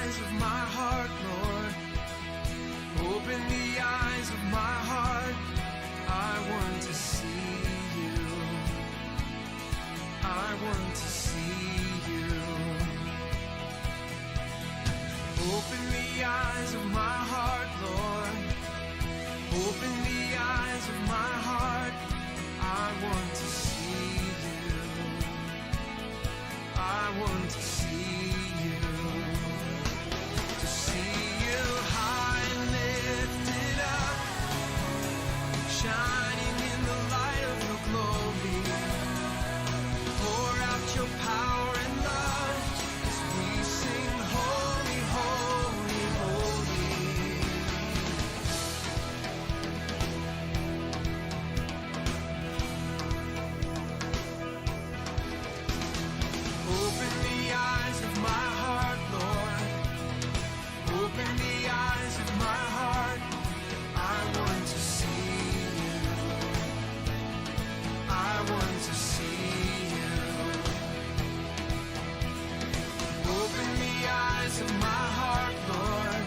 eyes of my heart, Lord. Open the eyes of my heart. I want to see you. I want to see you. Open the eyes of my heart, Lord. Open the eyes of my heart. I want to see you. I want to see you. To see you high and lifted up, shining in the light of your glory. Pour out your power and love as we sing holy, holy, holy. Open the eyes of my heart, Lord. Open the eyes of my heart. I want to see you. I want to see you. Open the eyes of my heart, Lord.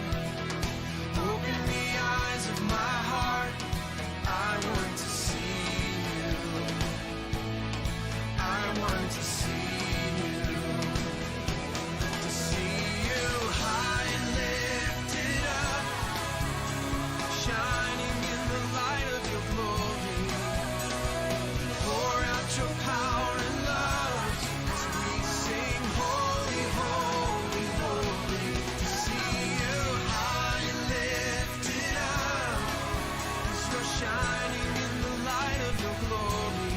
Open the eyes of my heart. I want to see you. I want to see you. To see you high and lifted up, shining in the light of your glory. Pour out your power and love as we sing holy, holy, holy. To see you high and lifted up as you're shining in the light of your glory.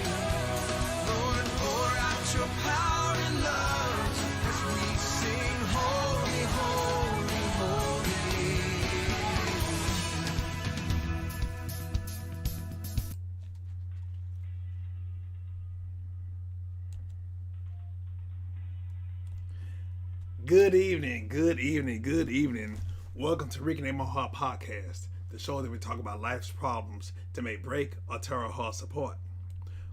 Lord, pour out your power and love as we sing holy, holy, holy. Good evening, good evening, good evening. Welcome to Reconnect My Heart Podcast, the show that we talk about life's problems to make break or tear our hearts apart.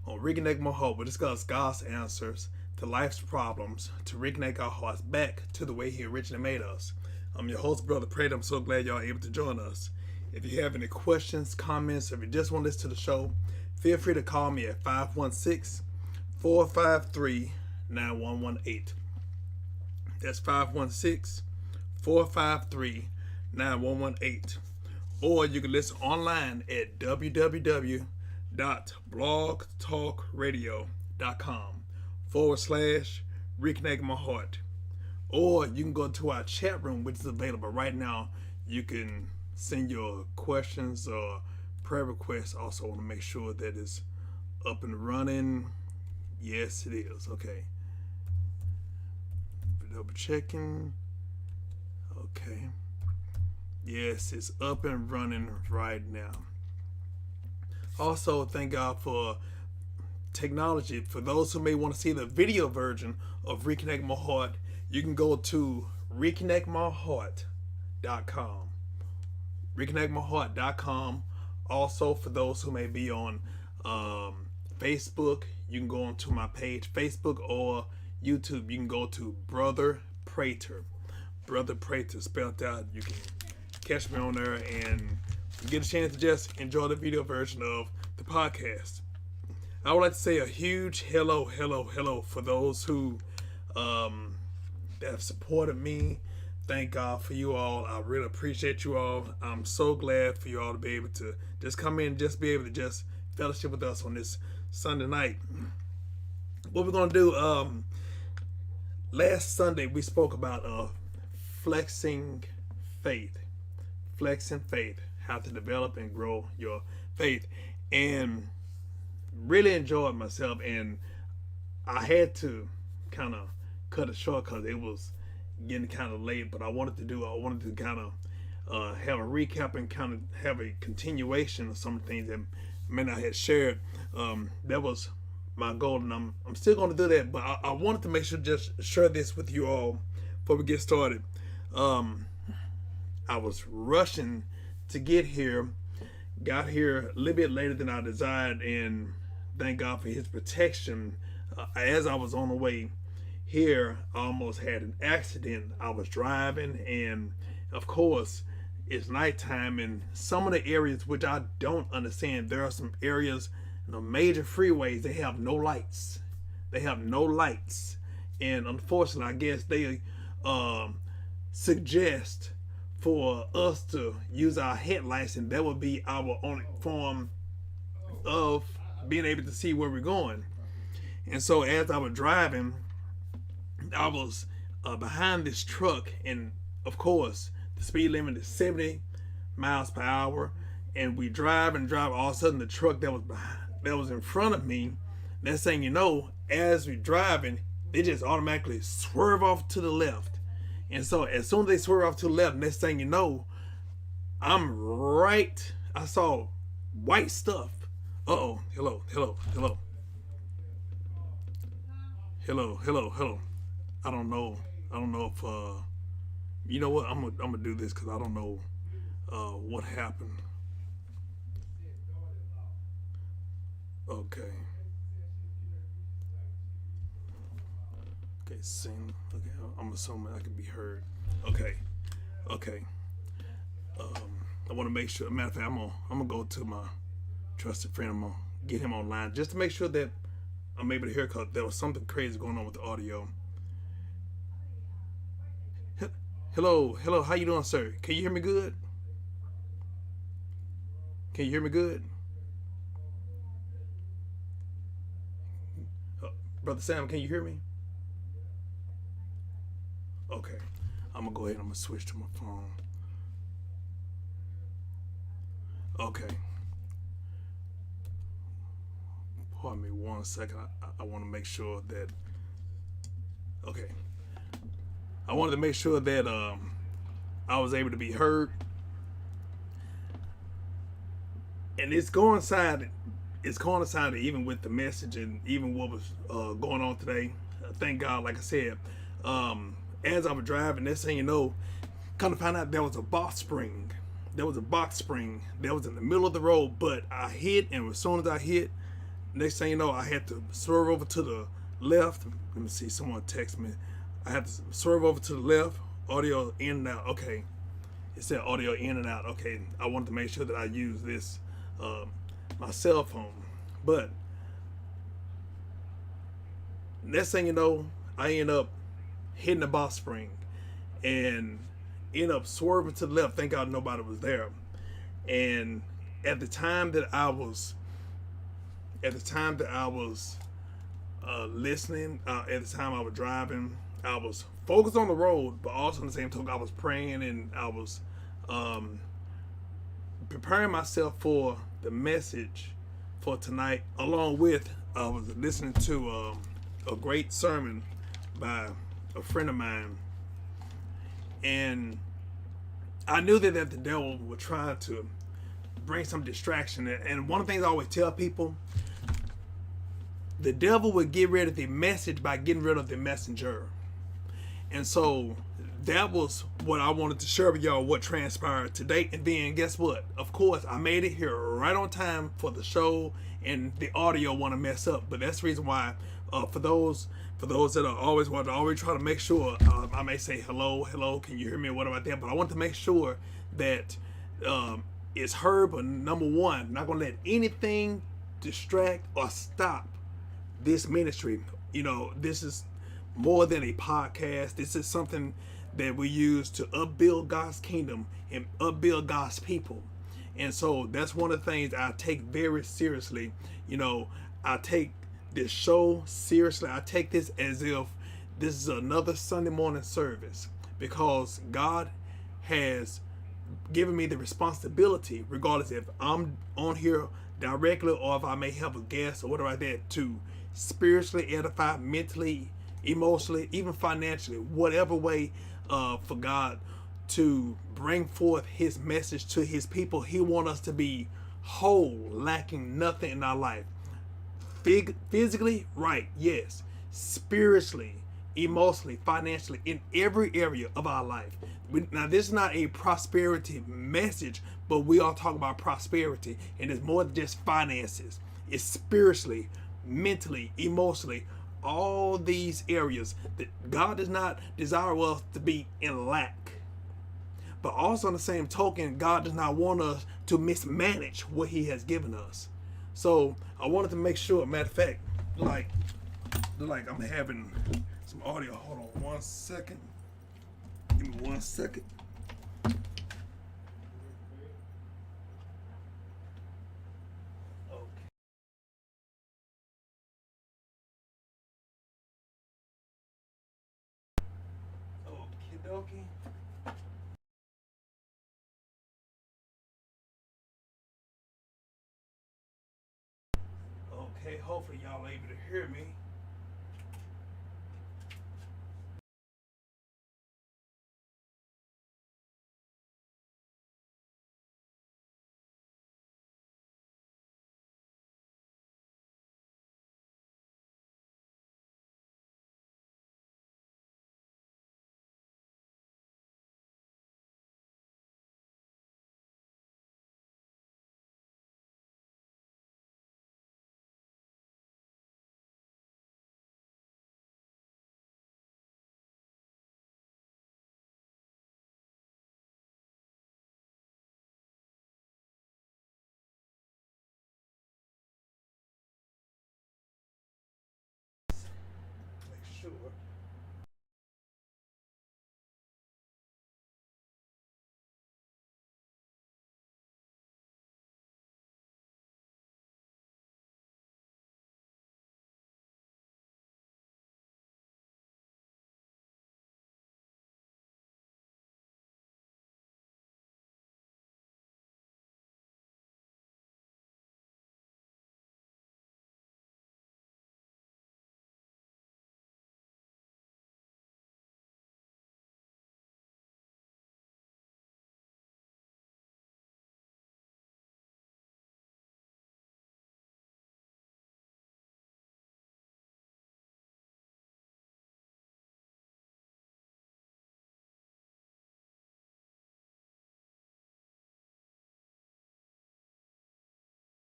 On Reconnect My Heart, we discuss God's answers to life's problems to reconnect our hearts back to the way He originally made us. I'm your host, Brother Prater. I'm so glad y'all are able to join us. If you have any questions, comments, or if you just want to listen to the show, feel free to call me at 516-453-9118. That's 516-453-9118. Or you can listen online at www.blogtalkradio.com/Reconnect My Heart. Or you can go to our chat room, which is available right now. You can send your questions or prayer requests. Also want to make sure that it's up and running. Yes, it is. Okay. Double checking. Okay. Yes, it's up and running right now. Also, thank God for technology. For those who may want to see the video version of Reconnect My Heart, you can go to reconnectmyheart.com. reconnectmyheart.com. Also, for those who may be on Facebook, you can go onto my page, Facebook, or YouTube. You can go to Brother Prater. Brother Prater spelled out. You can catch me on there and get a chance to just enjoy the video version of the podcast. I would like to say a huge hello for those who that have supported me. Thank God for you all. I really appreciate you all. I'm so glad for you all to be able to just come in and just be able to just fellowship with us on this Sunday night. What we're going to do, last Sunday we spoke about flexing faith, how to develop and grow your faith, and really enjoyed myself. And I had to kind of cut it short because it was getting kind of late, but I wanted to kind of have a recap and kind of have a continuation of some things that I had shared. That was my goal, and I'm still going to do that, but I wanted to make sure to just share this with you all before we get started. I was rushing to get here, got here a little bit later than I desired, and thank God for His protection. As I was on the way here I almost had an accident. I was driving, and of course, it's nighttime, and some of the areas which I don't understand, there are some areas, major freeways, they have no lights. They have no lights, and unfortunately, I guess they suggest for us to use our headlights, and that would be our only form of being able to see where we're going. And so as I was driving, I was behind this truck, and of course the speed limit is 70 miles per hour, and we drive and drive. All of a sudden, the truck that was in front of me, next thing you know, as we're driving, they just automatically swerve off to the left. And so as soon as they swerve off to the left, next thing you know, I saw white stuff. Uh-oh. Hello. I don't know if you know what, I'm gonna do this because I don't know what happened. Okay, sing. Okay, I'm assuming I can be heard. Okay. I want to make sure. Matter of fact, I'm gonna go to my trusted friend. I'm gonna get him online just to make sure that I'm able to hear, because there was something crazy going on with the audio. Hello, how you doing, sir? Can you hear me good? Brother Sam, can you hear me? Okay, I'm gonna go ahead and I'm gonna switch to my phone. Okay. Pardon me 1 second. I want to make sure that. Okay. I wanted to make sure that I was able to be heard. And it's coincided even with the message and even what was going on today. Thank God, like I said, as I was driving, next thing you know, kind of found out there was a box spring. That was in the middle of the road, but I hit, and as soon as I hit, next thing you know, I had to swerve over to the left. Let me see, someone text me. I had to swerve over to the left, audio in and out. Okay, it said audio in and out. Okay, I wanted to make sure that I use this, my cell phone. But next thing you know, I end up hitting the box spring and end up swerving to the left. Thank God nobody was there. And at the time that I was listening, at the time I was driving, I was focused on the road, but also in the same token I was praying, and I was preparing myself for the message for tonight. Along with, I was listening to a great sermon by a friend of mine, and I knew that the devil would try to bring some distraction. And one of the things I always tell people, the devil would get rid of the message by getting rid of the messenger. And so that was what I wanted to share with y'all, what transpired today. And then guess what? Of course, I made it here right on time for the show, and the audio want to mess up. But that's the reason why, for those that are always try to make sure, I may say hello, can you hear me, or what about that? But I want to make sure that it's heard. But number one, not gonna let anything distract or stop this ministry. You know, this is more than a podcast. This is something that we use to upbuild God's kingdom and upbuild God's people. And so that's one of the things I take very seriously. You know, I take this show seriously. I take this as if this is another Sunday morning service, because God has given me the responsibility, regardless if I'm on here directly or if I may have a guest or whatever like that, to spiritually edify, mentally, emotionally, even financially, whatever way, for God to bring forth his message to his people. He wants us to be whole, lacking nothing in our life. Physically, right, yes. Spiritually, emotionally, financially, in every area of our life. Now, this is not a prosperity message, but we all talk about prosperity, and it's more than just finances. It's spiritually, mentally, emotionally, all these areas. That God does not desire us to be in lack. But also on the same token, God does not want us to mismanage what He has given us. So I wanted to make sure, matter of fact, like I'm having some audio. Hold on 1 second. Give me 1 second. Okie dokie. Okay, hopefully y'all able to hear me.